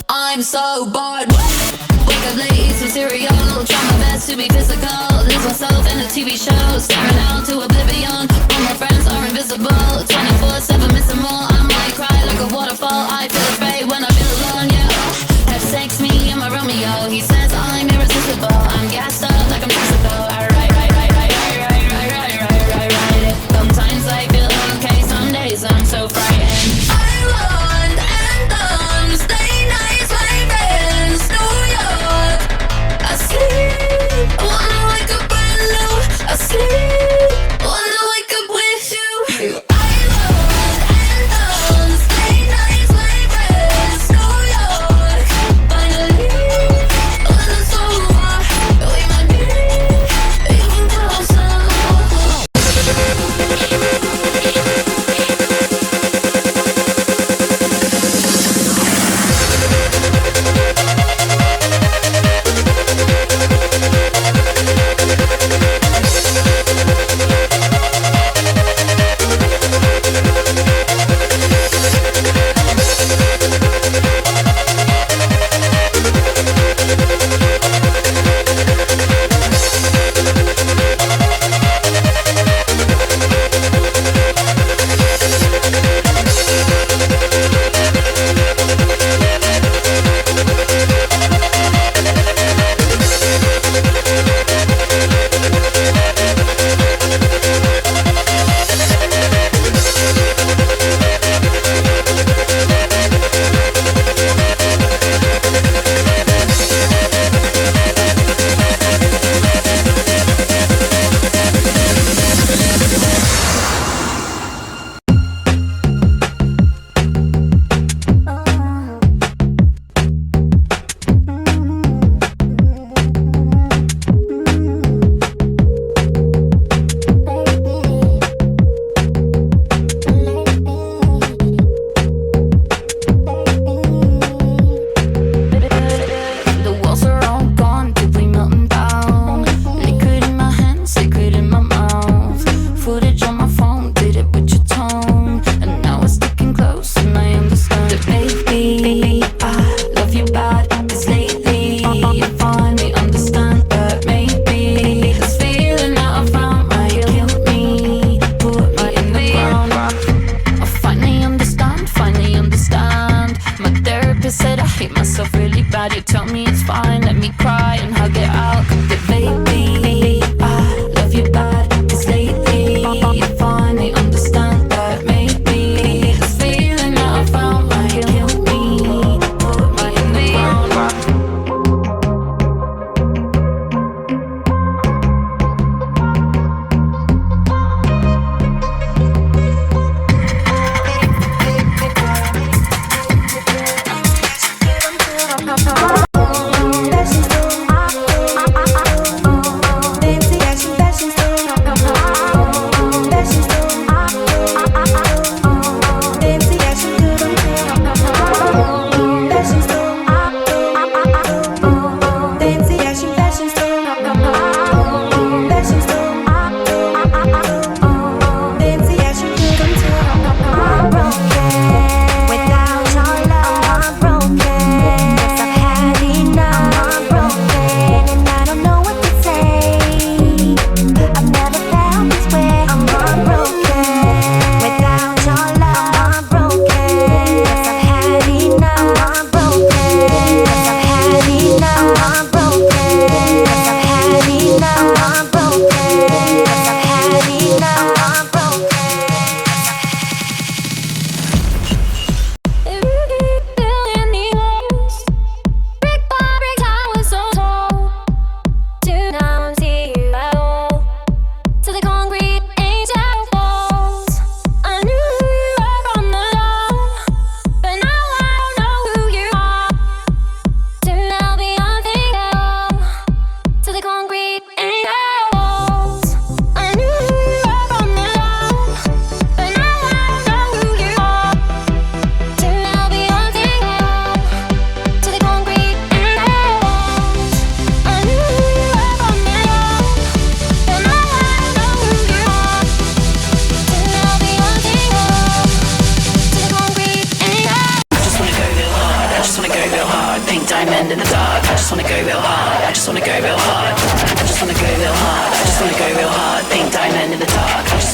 I'm so bored. Wake up late, eat some cereal, try my best to be physical, lose myself in a TV show, staring out to oblivion. All my friends are invisible, 24/7 missing more. I might cry like a waterfall. I feel afraid when I feel alone. Yeah, have sex me and my Romeo. He says I'm irresistible. I'm gassed up like I'm Mexico. Right. Sometimes I feel okay, some days I'm so frightened. I want anthems, late nights, my friends, New York. I sleep when I wake up brand new. I sleep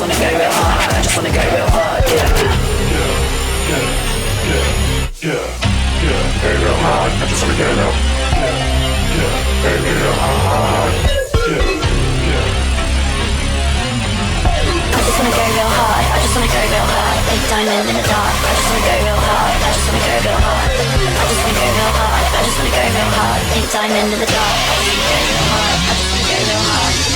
wanna go real hard. I just wanna go real hard. Yeah. Go real hard. I just wanna go real. Go real hard. I just wanna go real hard. I just wanna go real hard. Like diamond in the dark. I just wanna go real hard. I just wanna go real hard. I just wanna go real hard. I just wanna go real hard. Like diamond in the dark. I just wanna go real hard. I just wanna go real hard.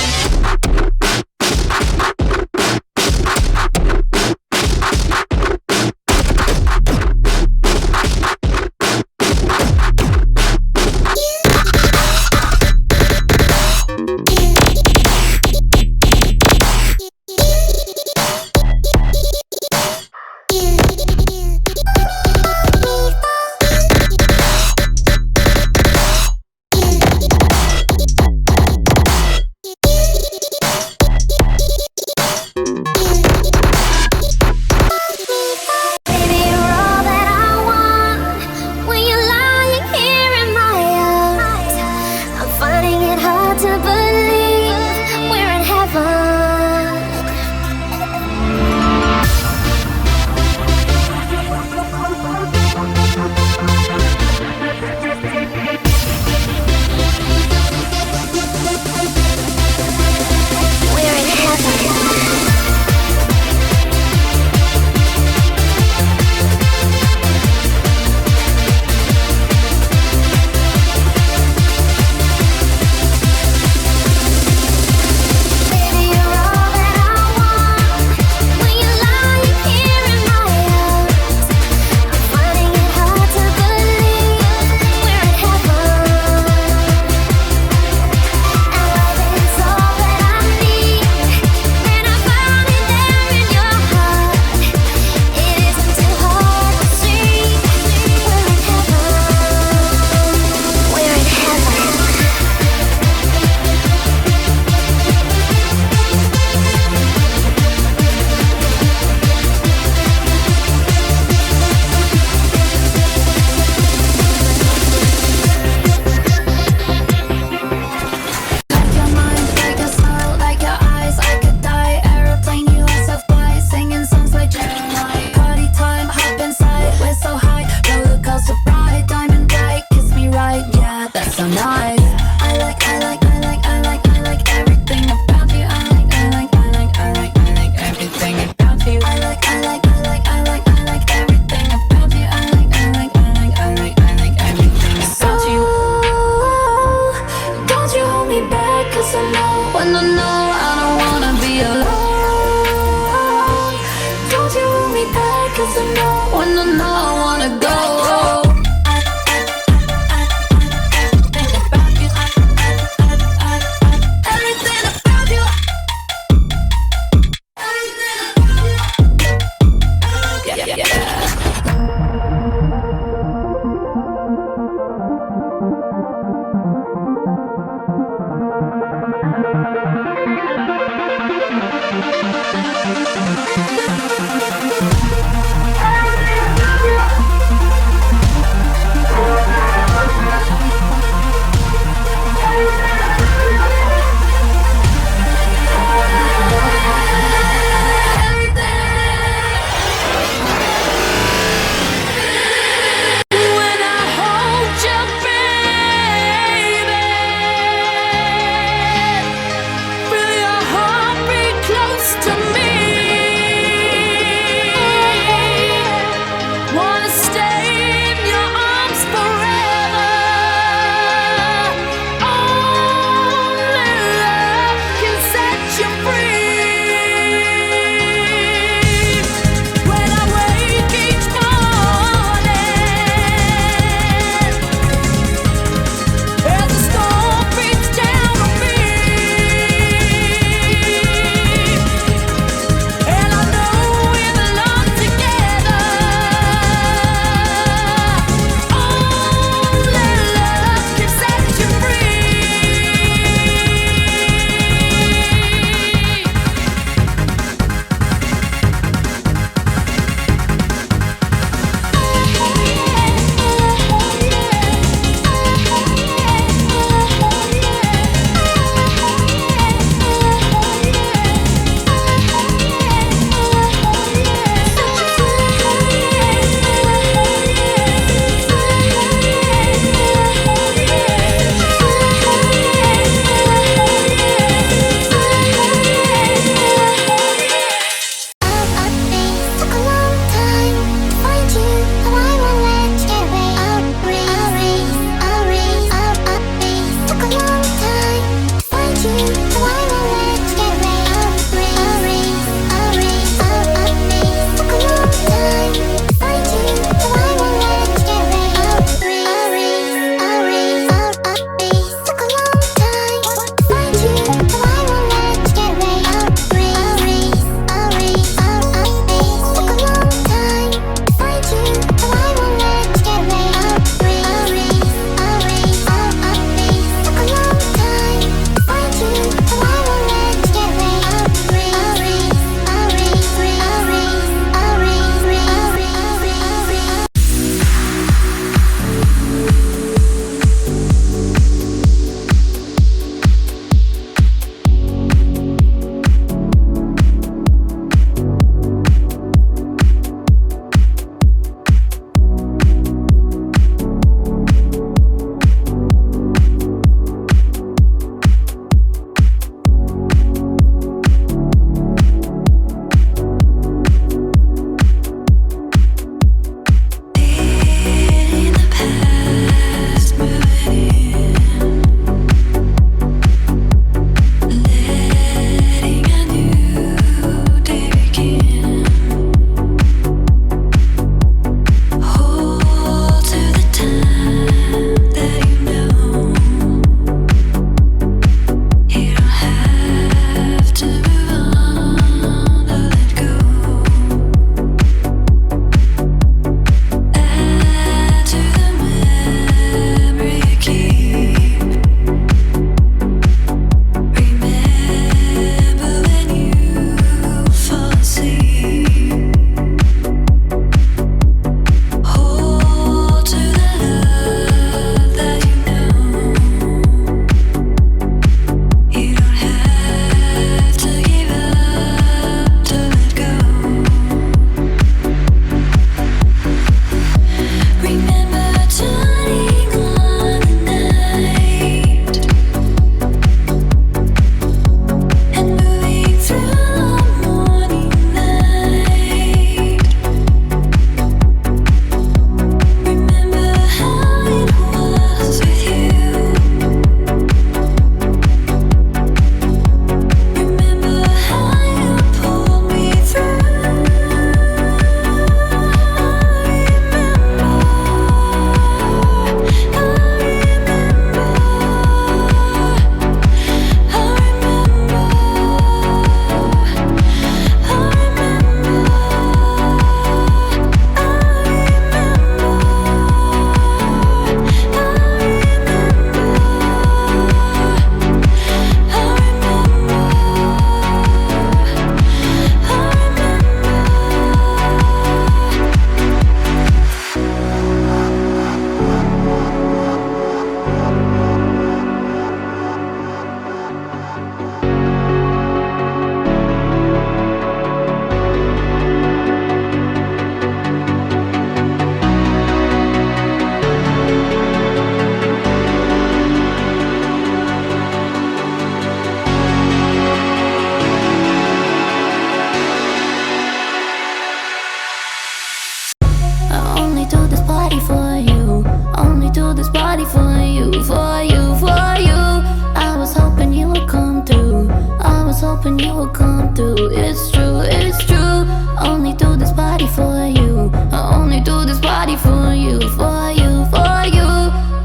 hoping you would come through. It's true, it's true. Only do this party for you. I only do this party for you, for you, for you.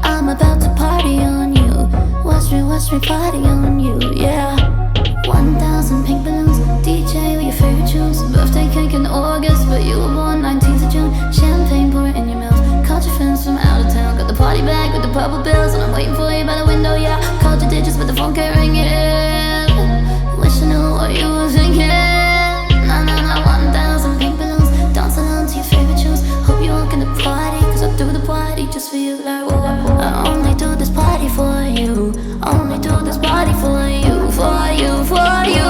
I'm about to party on you. Watch me party on you, yeah. 1,000 pink balloons, DJ with your favorite tunes. Birthday cake in August, but you were born 19th of June. Champagne pouring in your mouth. Called your friends from out of town. Got the party bag with the purple bills, and I'm waiting for you by the window, yeah. Called your digits, but the phone can't ring it. Wish I knew what you were thinking. Nah, 1,000 pink balloons, dancing on to your favorite tunes. Hope you walk in the party, cause I do the party just for you, like whoa. I only do this party for you. Only do this party for you, for you, for you.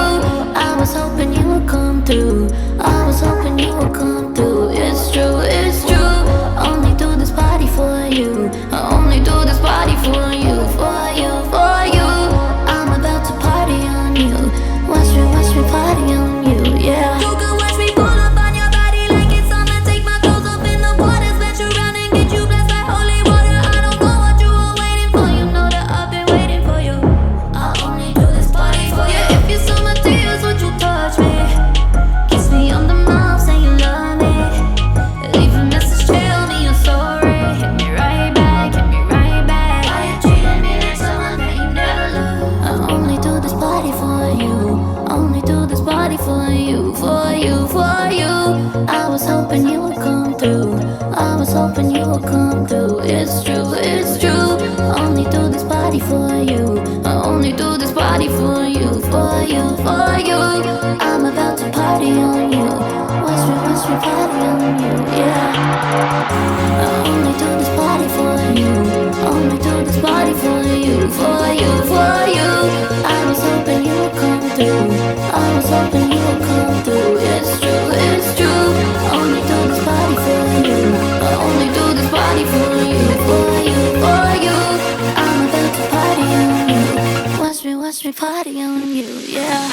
I was hoping you would come through. I was hoping you would come through. It's true, it's true. Only do this party for you. I only do this party for you, for you, for you. I'm about to party on you. Watch me party on you, yeah. You can watch me pull up on your body like it's summer. Take my clothes off in the water, splat you round and get you blessed like holy water. I don't know what you were waiting for. You know that I've been waiting for you. I only do this party for you. If you saw my tears, would you touch me? Kiss me on the mouth, say you love me. Leave a message, tell me you're sorry. Hit me right back, hit me right back. Why you treating me like someone that you never loved? I only do this party for you. Only do this party for you, for you, for you. I was hoping you would come through. I was hoping you would come through. It's true, it's true. Only do this party for you. I only do this party for you, for you, for you. I'm about to party on you. Watch me party on you, yeah. I only do this party for you. Only do this party for you, for you, for you. I was hoping you would come through. I was hoping you would come through. It's true, it's true. Only do this party for you. I only do this party for you, for you, for you. I'm about to party on you. Watch me party on you, yeah.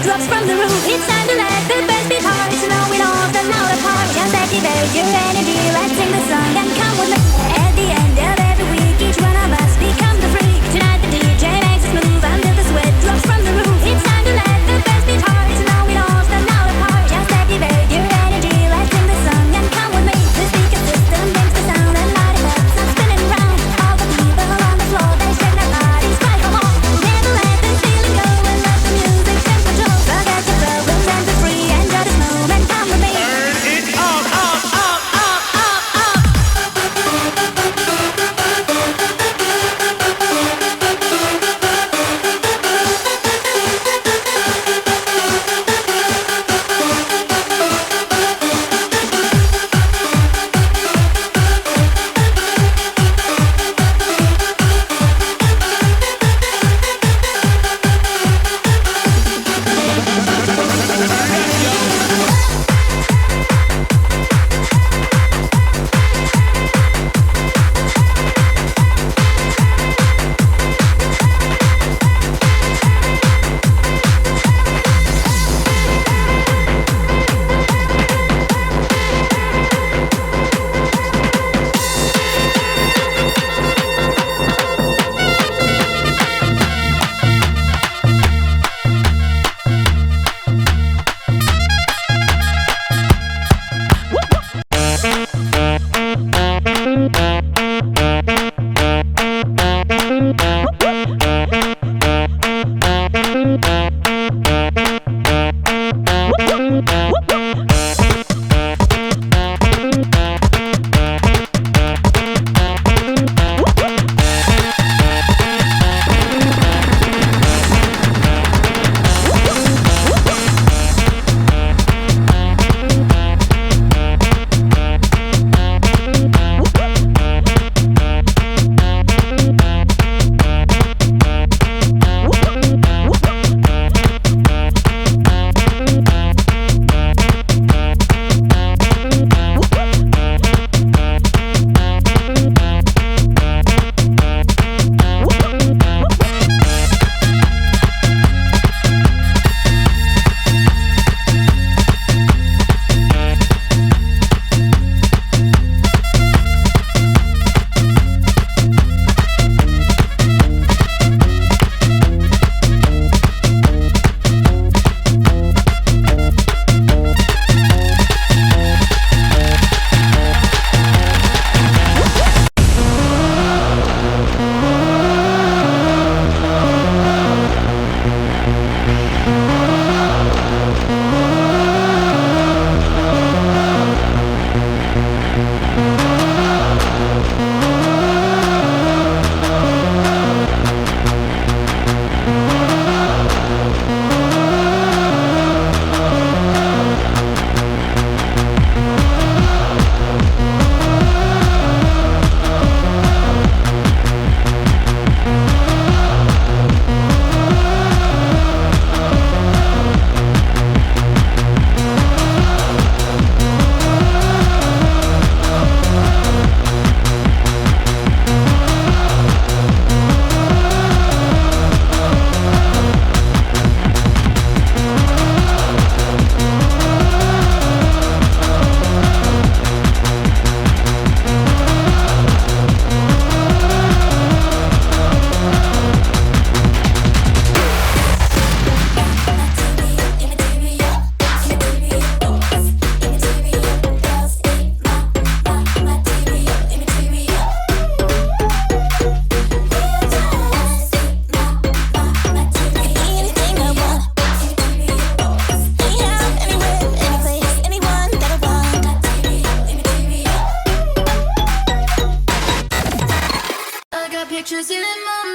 Drops from the roof, it's time to let the best be hard. To know it all, the now apart. Just activate your energy, let's sing the song and come with me. At the end of every week, each one of us becomes a freak. Tonight the DJ makes us move until the sweat drops from the roof. It's time to let the best be hard. To know it all, the now apart. Just activate your energy, let's sing the song and come with me. The speaker system brings the sound and light it up, so spinning round. All the people on the floor, they shake their bodies, fight for more. Never let the feeling go and let the music take control. Forget your problems and be free, enjoy this moment, come with me. Turn it up, up, up, up, up, up.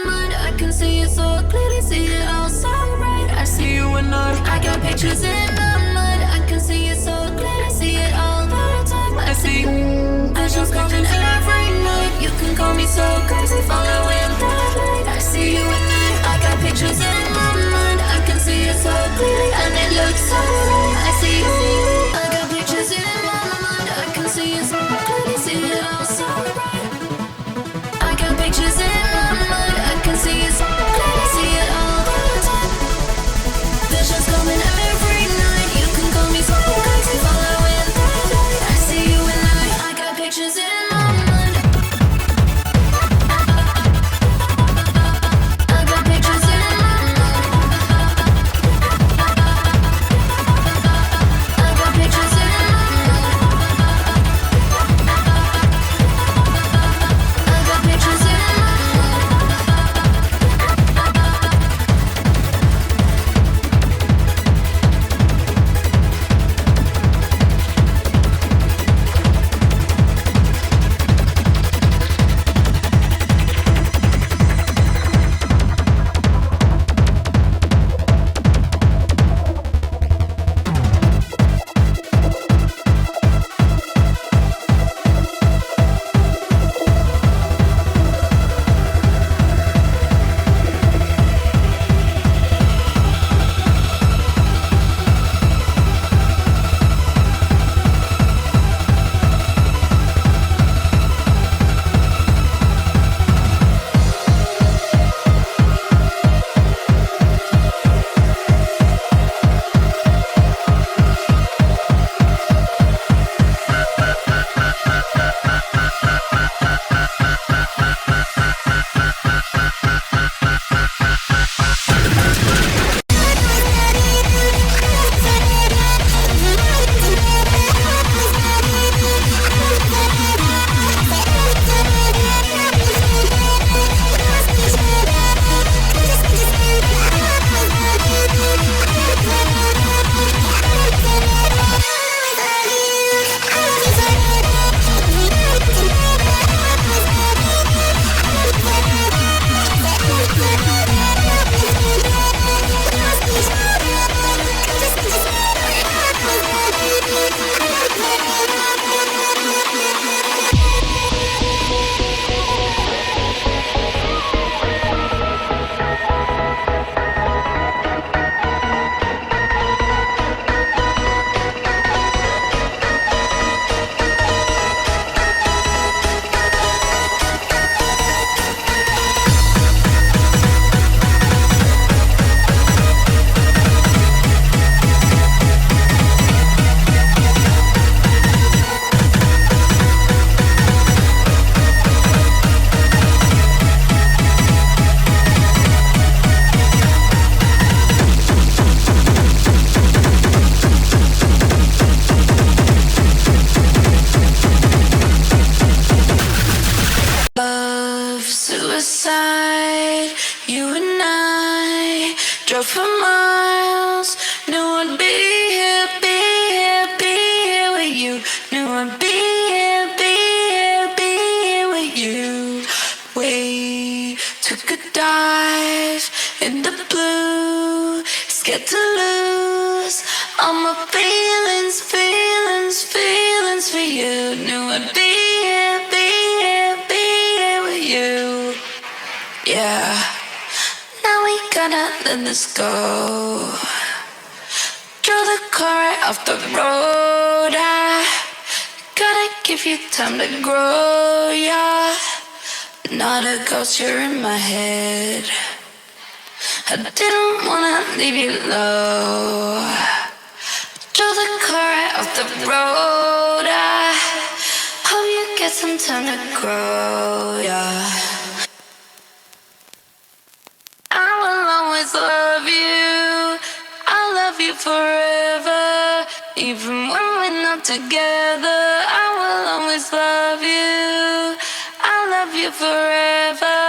mind. I can see it so clearly, see it all so bright. I see you and I got pictures in my mind. I can see it so clearly, see it all the time. I see visions coming every night. You can call me so crazy, following that light. I see you and I got pictures in my mind. I can see it so clearly, and it looks so right. I see you, I got pictures in my mind. I can see it so clearly, see it all so bright. I got pictures in my mind. I can see it so clearly, see it all the time. Visions coming every night. You can call me so crazy, following that light. I see you and I got pictures in my mind. I got pictures in my mind. I got pictures in my mind. I got pictures in my mind. Love, suicide, you and I drove for miles. Knew I'd be here, be here, be here with you. Knew I'd be here, be here, be here with you. We took a dive in the blue, scared to lose all my feelings, feelings, feelings for you. Knew I'd be here, be here, be here with you. Yeah. Now we gotta let this go. Draw the car right off the road. I gotta give you time to grow, yeah. Not a ghost, you're in my head. I didn't wanna leave you low. Drove the car right off the road. I hope you get some time to grow, yeah. I will always love you. I'll love you forever. Even when we're not together, I will always love you. I'll love you forever.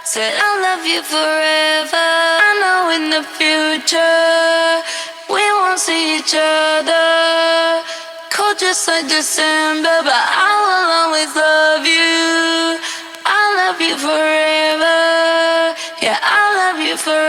Said I'll love you forever. I know in the future we won't see each other. Cold just like December, but I will always love you. I'll love you forever. different.